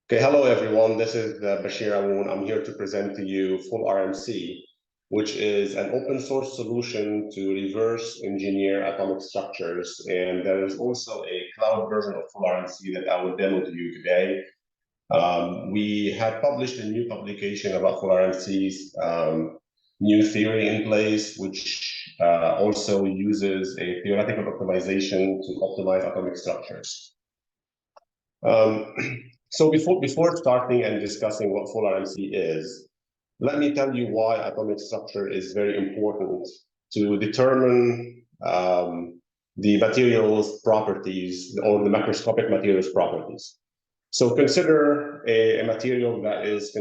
Okay, hello everyone. This is Bachir Aoun. I'm here to present to you Full RMC, which is an open source solution to reverse engineer atomic structures. And there is also a cloud version of Full RMC that I will demo to you today. We have published a new publication about Full RMC's new theory in place, which also uses a theoretical optimization to optimize atomic structures. So before starting and discussing what full RMC is, let me tell you why atomic structure is very important to determine the material's properties or the macroscopic material's properties. So consider a material that is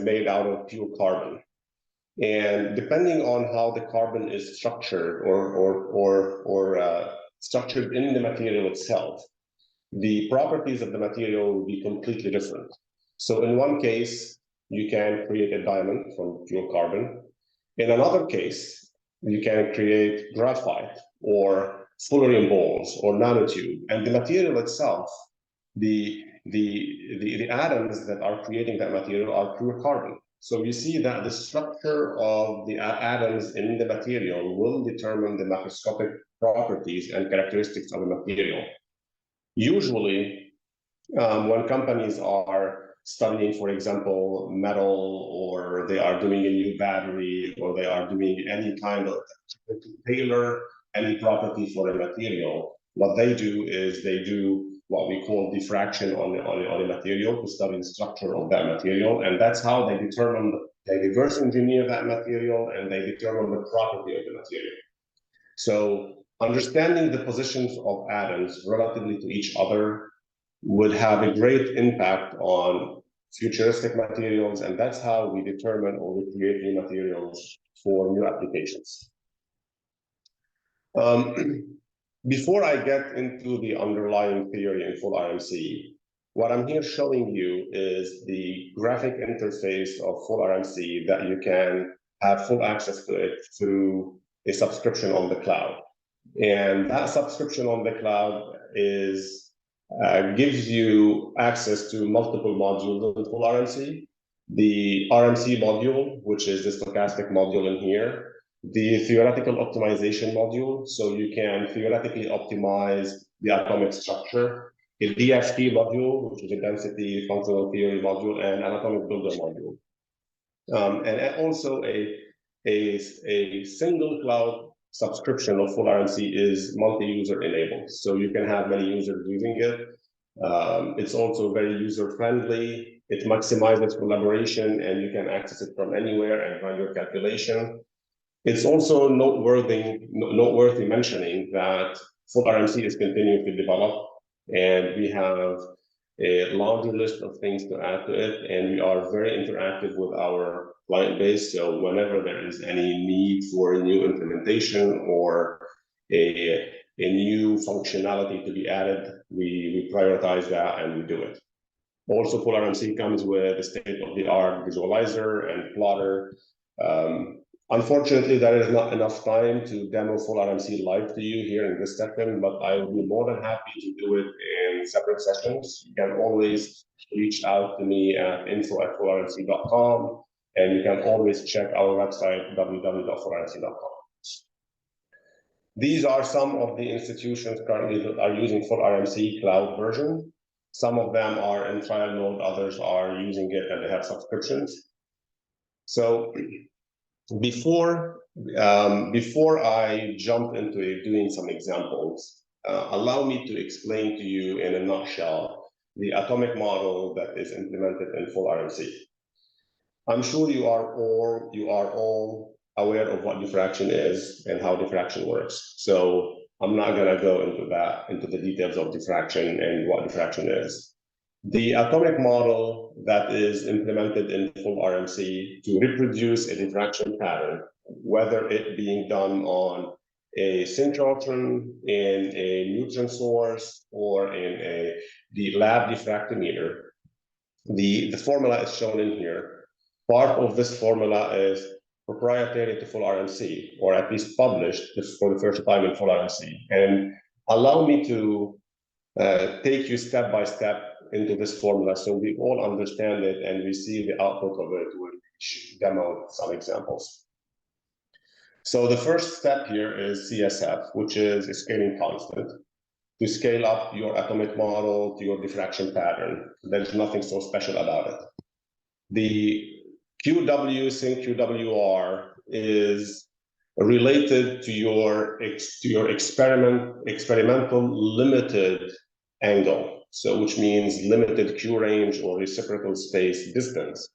made out of pure carbon. And depending on how the carbon is structured or structured in the material itself, the properties of the material will be completely different. So in one case, you can create a diamond from pure carbon. In another case, you can create graphite or fullerene balls or nanotube. And the material itself, the atoms that are creating that material are pure carbon. So you see that the structure of the atoms in the material will determine the macroscopic properties and characteristics of the material. Usually, when companies are studying, for example, metal, or they are doing a new battery, or they are doing any kind of to tailor any property for a material, what they do is they do what we call diffraction on a material to study the structure of that material, and that's how they determine, they reverse engineer that material, and they determine the property of the material. So understanding the positions of atoms relatively to each other would have a great impact on futuristic materials, and that's how we determine or we create new materials for new applications. Before I get into the underlying theory in full RMC, what I'm here showing you is the graphic interface of full RMC that you can have full access to it through a subscription on the cloud. And that subscription on the cloud is gives you access to multiple modules of full RMC. The RMC module, which is the stochastic module in here, the theoretical optimization module, so you can theoretically optimize the atomic structure, a DFT module, which is a density functional theory module, and an atomic builder module. And also a single cloud subscription of full RMC is multi-user enabled. So you can have many users using it. It's also very user-friendly. It maximizes collaboration, and you can access it from anywhere and run your calculation. It's also noteworthy mentioning that full RMC is continuing to develop, and we have a laundry list of things to add to it, and we are very interactive with our client base. So whenever there is any need for a new implementation or a new functionality to be added, we prioritize that and we do it. Also, full RMC comes with a state-of-the-art visualizer and plotter. Unfortunately, there is not enough time to demo full RMC live to you here in this session, but I will be more than happy to do it in separate sessions. You can always reach out to me at info@fullrmc.com, and you can always check our website, www.fullrmc.com. These are some of the institutions currently that are using full RMC cloud version. Some of them are in trial mode, others are using it and they have subscriptions. So before I jump into doing some examples, allow me to explain to you in a nutshell the atomic model that is implemented in full RMC. I'm sure you are all aware of what diffraction is and how diffraction works. So I'm not going to go into the details of diffraction and what diffraction is. The atomic model that is implemented in full RMC to reproduce a diffraction pattern, whether it being done on a synchrotron, in a neutron source, or in the lab diffractometer, the formula is shown in here. Part of this formula is proprietary to full RMC, or at least published for the first time in full RMC. And allow me to take you step by step into this formula so we all understand it and we see the output of it when we demo some examples. So the first step here is CSF, which is a scaling constant, to scale up your atomic model to your diffraction pattern. There's nothing so special about it. The QW sin QWR is related to your experimental limited angle, so which means limited Q range or reciprocal space distance.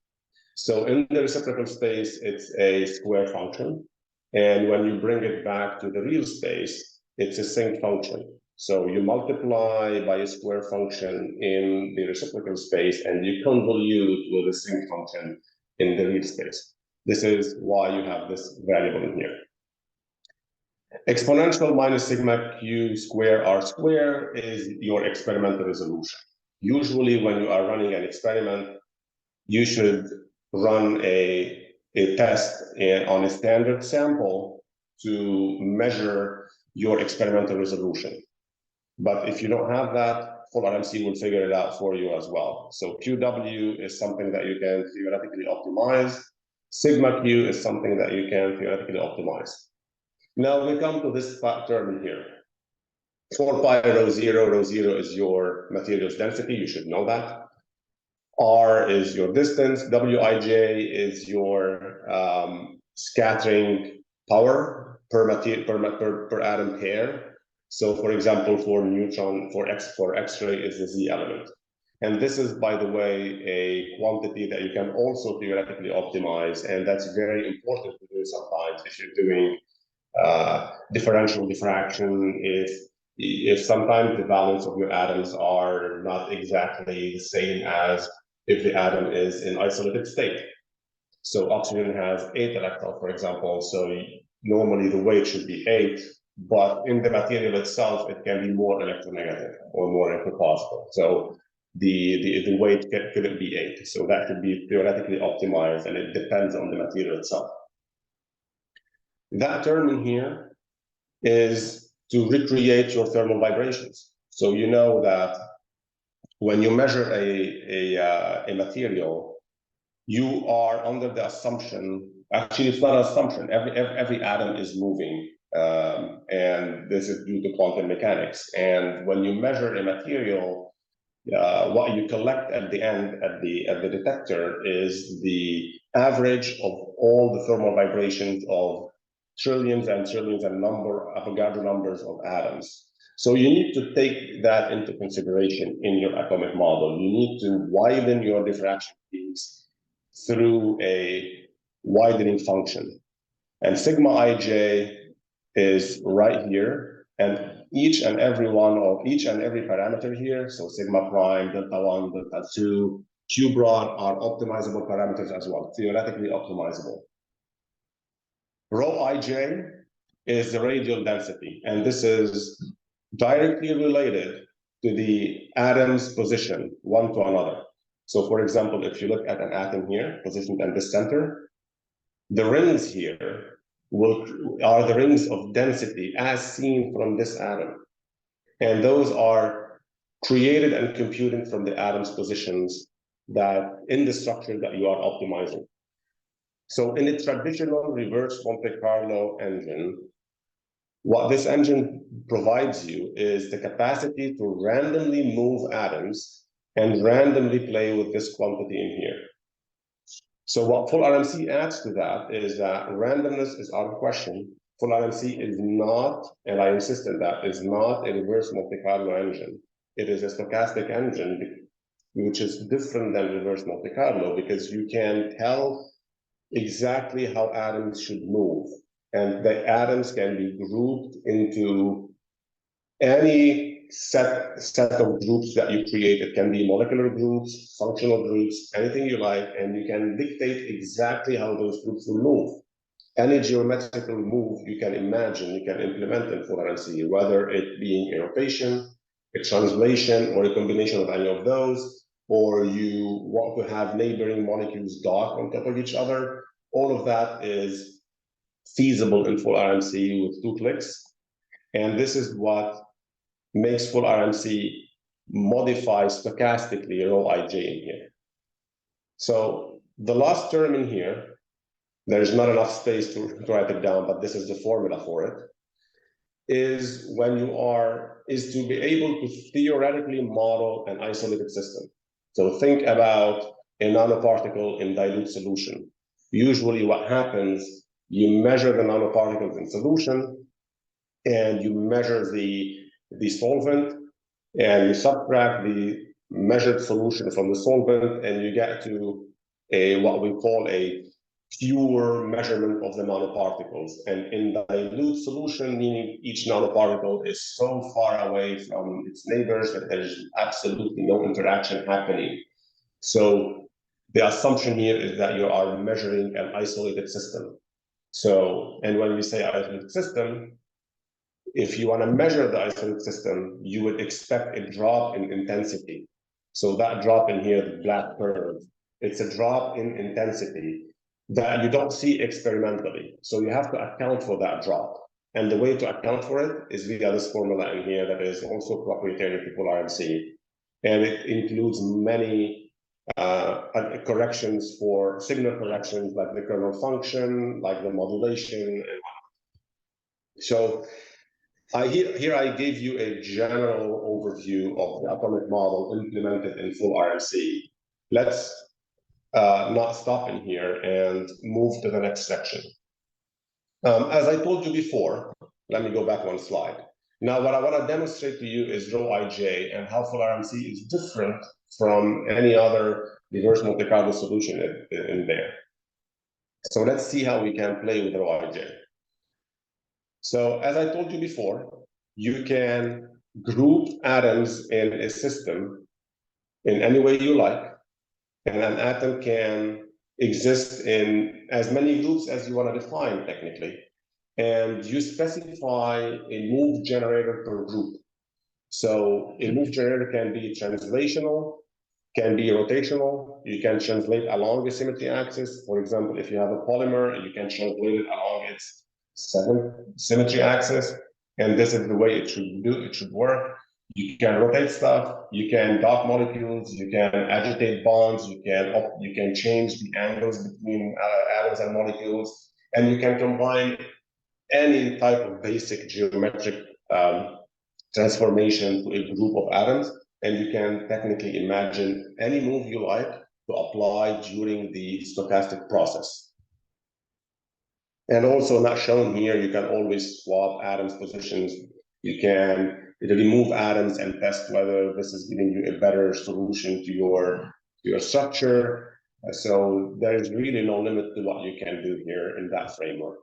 So in the reciprocal space, it's a square function. And when you bring it back to the real space, it's a sinc function. So you multiply by a square function in the reciprocal space and you convolute with a sinc function in the real space. This is why you have this variable in here. Exponential minus sigma q square r square is your experimental resolution. Usually when you are running an experiment, you should run a test on a standard sample to measure your experimental resolution. But if you don't have that, full RMC will figure it out for you as well. So QW is something that you can theoretically optimize. Sigma Q is something that you can theoretically optimize. Now we come to this term in here. 4 pi rho 0 is your materials density. You should know that. R is your distance. Wij is your scattering power per atom pair. So, for example, for neutron, for X-ray is the Z element. And this is, by the way, a quantity that you can also theoretically optimize, and that's very important to do sometimes if you're doing differential diffraction. If sometimes the valence of your atoms are not exactly the same as if the atom is in isolated state. So oxygen has 8 electrons, for example, so normally the weight should be 8, but in the material itself, it can be more electronegative or more electropositive. So the weight couldn't be 8. So that could be theoretically optimized, and it depends on the material itself. That term in here is to recreate your thermal vibrations. So you know that when you measure a material, you are under the assumption, actually it's not an assumption, every atom is moving, and this is due to quantum mechanics. And when you measure a material, what you collect at the end, at the detector, is the average of all the thermal vibrations of trillions and trillions and Avogadro numbers of atoms. So you need to take that into consideration in your atomic model. You need to widen your diffraction peaks through a widening function. And sigma ij is right here, and each and every parameter here, so sigma prime, delta 1, delta 2, q broad are optimizable parameters as well, theoretically optimizable. Rho ij is the radial density, and this is directly related to the atom's position one to another. So for example, if you look at an atom here, positioned at the center, the rings here are the rings of density as seen from this atom. And those are created and computed from the atom's positions that in the structure that you are optimizing. So in a traditional reverse Monte Carlo engine, what this engine provides you is the capacity to randomly move atoms and randomly play with this quantity in here. So what full RMC adds to that is that randomness is out of question. Full RMC is not, and I insist on that, is not a reverse Monte Carlo engine. It is a stochastic engine, which is different than reverse Monte Carlo because you can tell exactly how atoms should move. And the atoms can be grouped into any set of groups that you create. It can be molecular groups, functional groups, anything you like, and you can dictate exactly how those groups will move. Any geometrical move you can imagine, you can implement in full RMC, whether it being a rotation, a translation, or a combination of any of those, or you want to have neighboring molecules dock on top of each other. All of that is feasible in full RMC with 2 clicks. And this is what makes full RMC modify stochastically rho ij in here. So the last term in here, there's not enough space to write it down, but this is the formula for it, is to be able to theoretically model an isolated system. So think about a nanoparticle in dilute solution. Usually what happens, you measure the nanoparticles in solution, and you measure the solvent, and you subtract the measured solution from the solvent, and you get to what we call a pure measurement of the nanoparticles. And in dilute solution, meaning each nanoparticle is so far away from its neighbors that there's absolutely no interaction happening. So the assumption here is that you are measuring an isolated system. So, and when we say isolated system, if you want to measure the isolated system, you would expect a drop in intensity. So that drop in here, the black curve, it's a drop in intensity that you don't see experimentally. So you have to account for that drop. And the way to account for it is via this formula in here that is also proprietary to Polar MC. And it includes many corrections for signal corrections, like the kernel function, like the modulation. So here I gave you a general overview of the atomic model implemented in full RMC. Let's not stop in here and move to the next section. As I told you before, let me go back one slide. Now, what I want to demonstrate to you is rho ij and how full RMC is different from any other reverse Monte Carlo solution in there. So let's see how we can play with rho ij. So as I told you before, you can group atoms in a system in any way you like, and an atom can exist in as many groups as you want to define technically. And you specify a move generator per group. So a move generator can be translational, can be rotational. You can translate along the symmetry axis. For example, if you have a polymer, you can translate it along its symmetry axis. And this is the way it should work. You can rotate stuff, you can dock molecules, you can agitate bonds, you can change the angles between atoms and molecules, and you can combine any type of basic geometric transformation to a group of atoms, and you can technically imagine any move you like to apply during the stochastic process. And also not shown here, you can always swap atoms positions. You can remove atoms and test whether this is giving you a better solution to your structure. So there is really no limit to what you can do here in that framework.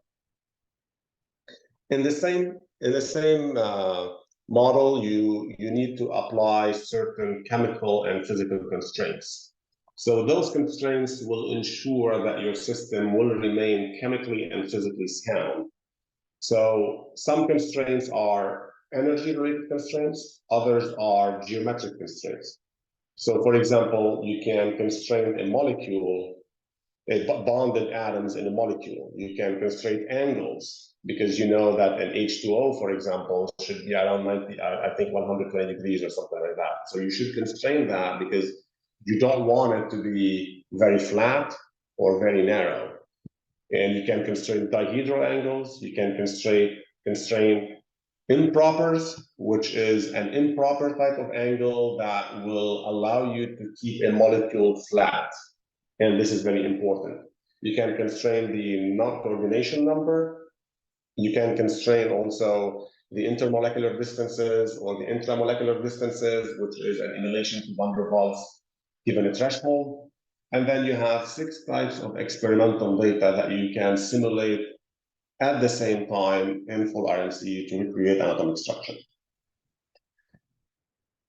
In the same model, you need to apply certain chemical and physical constraints. So those constraints will ensure that your system will remain chemically and physically sound. So some constraints are energy-related constraints, others are geometric constraints. So for example, you can constrain a molecule, bonded atoms in a molecule. You can constrain angles because you know that an H2O, for example, should be around 90, I think 120 degrees or something like that. So you should constrain that because you don't want it to be very flat or very narrow. And you can constrain dihedral angles. You can constrain impropers, which is an improper type of angle that will allow you to keep a molecule flat. And this is very important. You can constrain the non-coordination number. You can constrain also the intermolecular distances or the intramolecular distances, which is an in relation to van der Waals given a threshold. And then you have 6 types of experimental data that you can simulate at the same time in full RMC to recreate an atomic structure.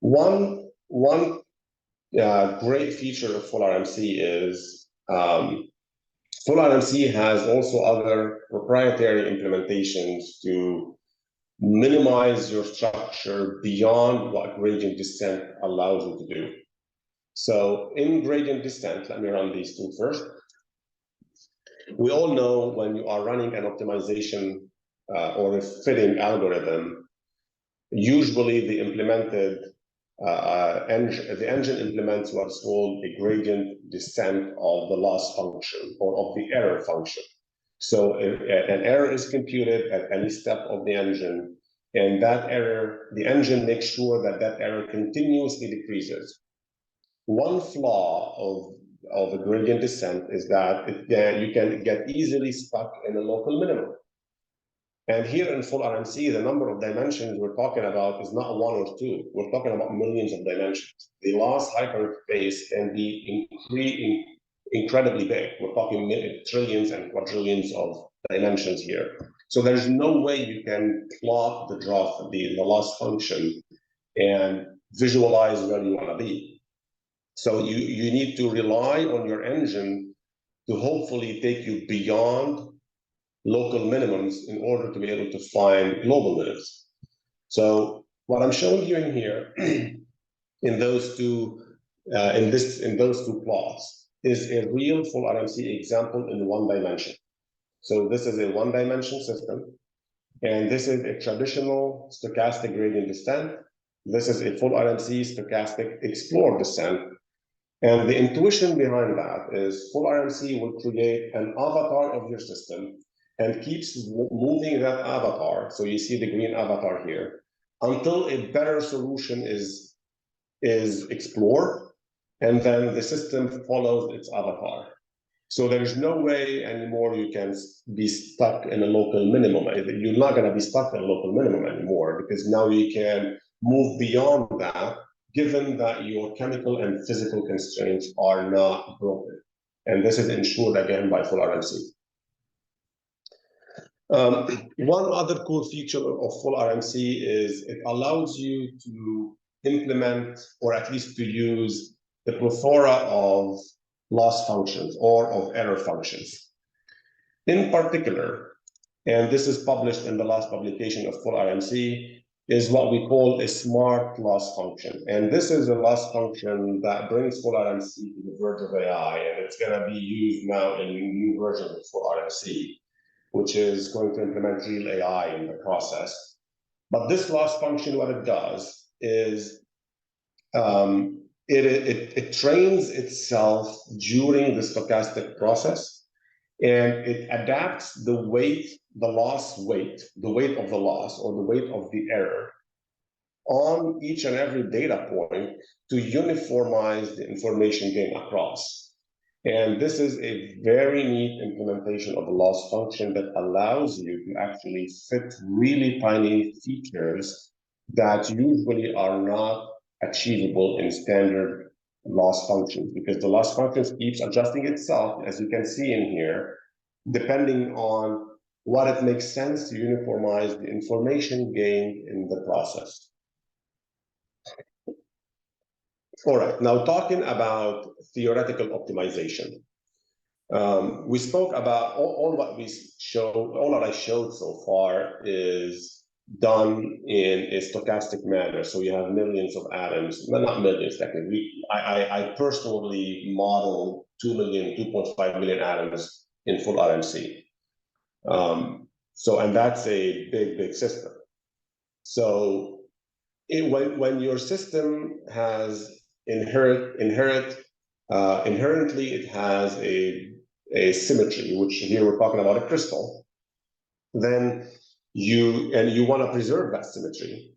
One great feature of full RMC is full RMC has also other proprietary implementations to minimize your structure beyond what gradient descent allows you to do. So in gradient descent, let me run these two first. We all know when you are running an optimization or a fitting algorithm, usually the implemented the engine implements what's called a gradient descent of the loss function or of the error function. So an error is computed at any step of the engine, and that error, the engine makes sure that that error continuously decreases. One flaw of the gradient descent is that you can get easily stuck in a local minimum. And here in full RMC, the number of dimensions we're talking about is not one or two. We're talking about millions of dimensions. The loss hyperspace can be incredibly big. We're talking trillions and quadrillions of dimensions here. So there's no way you can plot the loss function and visualize where you want to be. So you need to rely on your engine to hopefully take you beyond local minimums in order to be able to find global minimums. So what I'm showing you in here, in those two plots, is a real full RMC example in one dimension. So this is a one-dimension system, and this is a traditional stochastic gradient descent. This is a full RMC stochastic explored descent. And the intuition behind that is full RMC will create an avatar of your system and keeps moving that avatar. So you see the green avatar here until a better solution is explored, and then the system follows its avatar. So there's no way anymore you can be stuck in a local minimum. You're not going to be stuck in a local minimum anymore, because now you can move beyond that, given that your chemical and physical constraints are not broken. And this is ensured again by full RMC. One other cool feature of full RMC is it allows you to implement, or at least to use, the plethora of loss functions or of error functions. In particular, and this is published in the last publication of full RMC, is what we call a smart loss function. And this is a loss function that brings full RMC to the verge of AI, and it's going to be used now in new versions of full RMC, which is going to implement real AI in the process. But this loss function, what it does is it trains itself during the stochastic process, and it adapts the weight, the weight of the loss, or the weight of the error on each and every data point to uniformize the information gain across. And this is a very neat implementation of a loss function that allows you to actually fit really tiny features that usually are not achievable in standard loss functions, because the loss function keeps adjusting itself, as you can see in here, depending on what it makes sense to uniformize the information gained in the process. All right, now talking about theoretical optimization. We spoke about all that I showed so far is done in a stochastic manner. So you have millions of atoms, well, not millions technically. I personally modeled 2.5 million atoms in full RMC. And that's a big system. So when your system has inherently it has a symmetry, which here we're talking about a crystal, then you want to preserve that symmetry,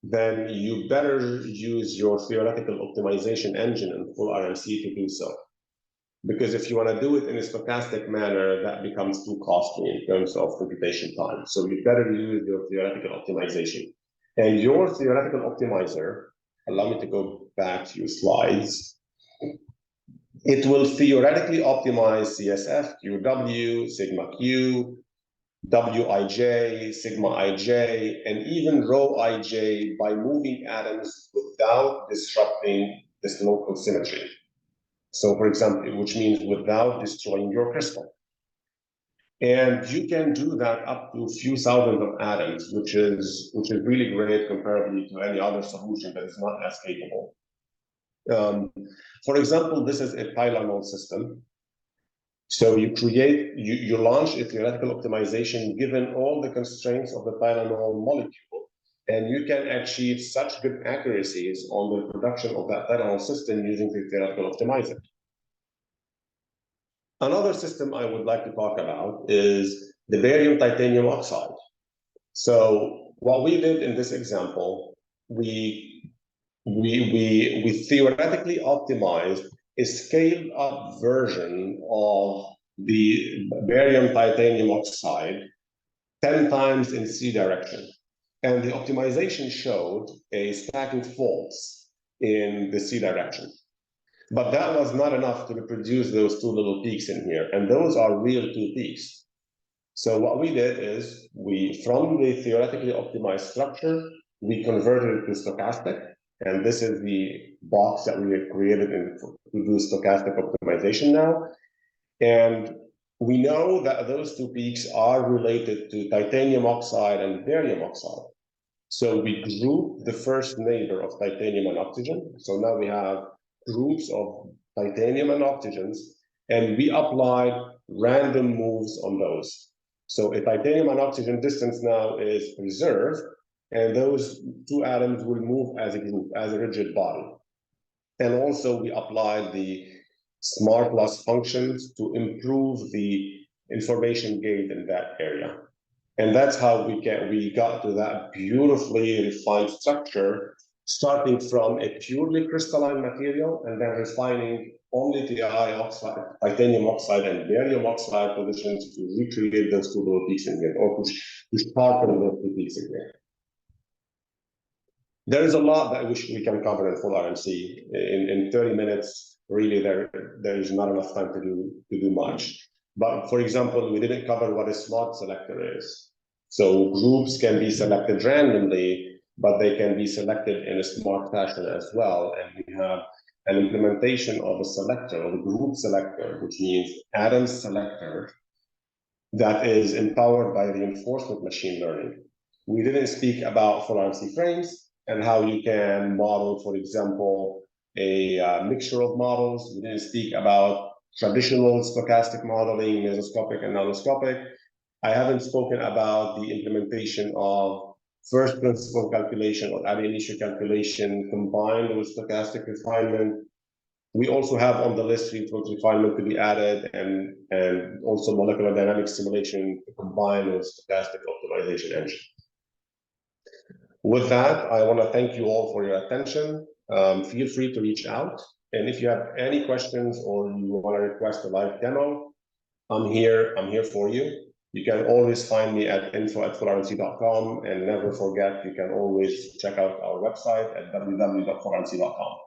then you better use your theoretical optimization engine in full RMC to do so. Because if you want to do it in a stochastic manner, that becomes too costly in terms of computation time. So you better use your theoretical optimization. And your theoretical optimizer, allow me to go back a few slides. It will theoretically optimize CSF, QW, sigma Q, Wij, sigma Ij, and even rho Ij by moving atoms without disrupting this local symmetry. So, for example, which means without destroying your crystal. And you can do that up to a few thousand of atoms, which is really great comparably to any other solution that is not as capable. For example, this is a Tylenol system. So you launch a theoretical optimization given all the constraints of the Tylenol molecule, and you can achieve such good accuracies on the production of that thermal system using the theoretical optimizer. Another system I would like to talk about is the barium titanium oxide. So what we did in this example, we theoretically optimized a scaled up version of the barium titanium oxide 10 times in C direction. And the optimization showed a stacking faults in the C direction. But that was not enough to reproduce those two little peaks in here. And those are real two peaks. So what we did is from the theoretically optimized structure, we converted it to stochastic. And this is the box that we have created to do stochastic optimization now. And we know that those two peaks are related to titanium oxide and barium oxide. So we group the first neighbor of titanium and oxygen. So now we have groups of titanium and oxygens, and we applied random moves on those. So a titanium and oxygen distance now is preserved, and those two atoms will move as a group, as a rigid body. And also we applied the smart loss functions to improve the information gained in that area. And that's how we got to that beautifully refined structure, starting from a purely crystalline material and then refining only the titanium oxide and barium oxide positions to recreate those two little peaks in here, or to sharpen those two peaks in here. There is a lot that we can cover in full RMC. In 30 minutes, really, there is not enough time to do much. But for example, we didn't cover what a smart selector is. So groups can be selected randomly, but they can be selected in a smart fashion as well. And we have an implementation of a selector, of a group selector, which means atom selector, that is empowered by reinforcement machine learning. We didn't speak about full RMC frames and how you can model, for example, a mixture of models. We didn't speak about traditional stochastic modeling, mesoscopic and nanoscopic. I haven't spoken about the implementation of first principle calculation or ab initio calculation combined with stochastic refinement. We also have on the list reinforcement refinement to be added, and also molecular dynamics simulation to combine with stochastic optimization engine. With that, I want to thank you all for your attention. Feel free to reach out. And if you have any questions or you want to request a live demo, I'm here for you. You can always find me at info@fullrmc.com, and never forget, you can always check out our website at www.fullrmc.com.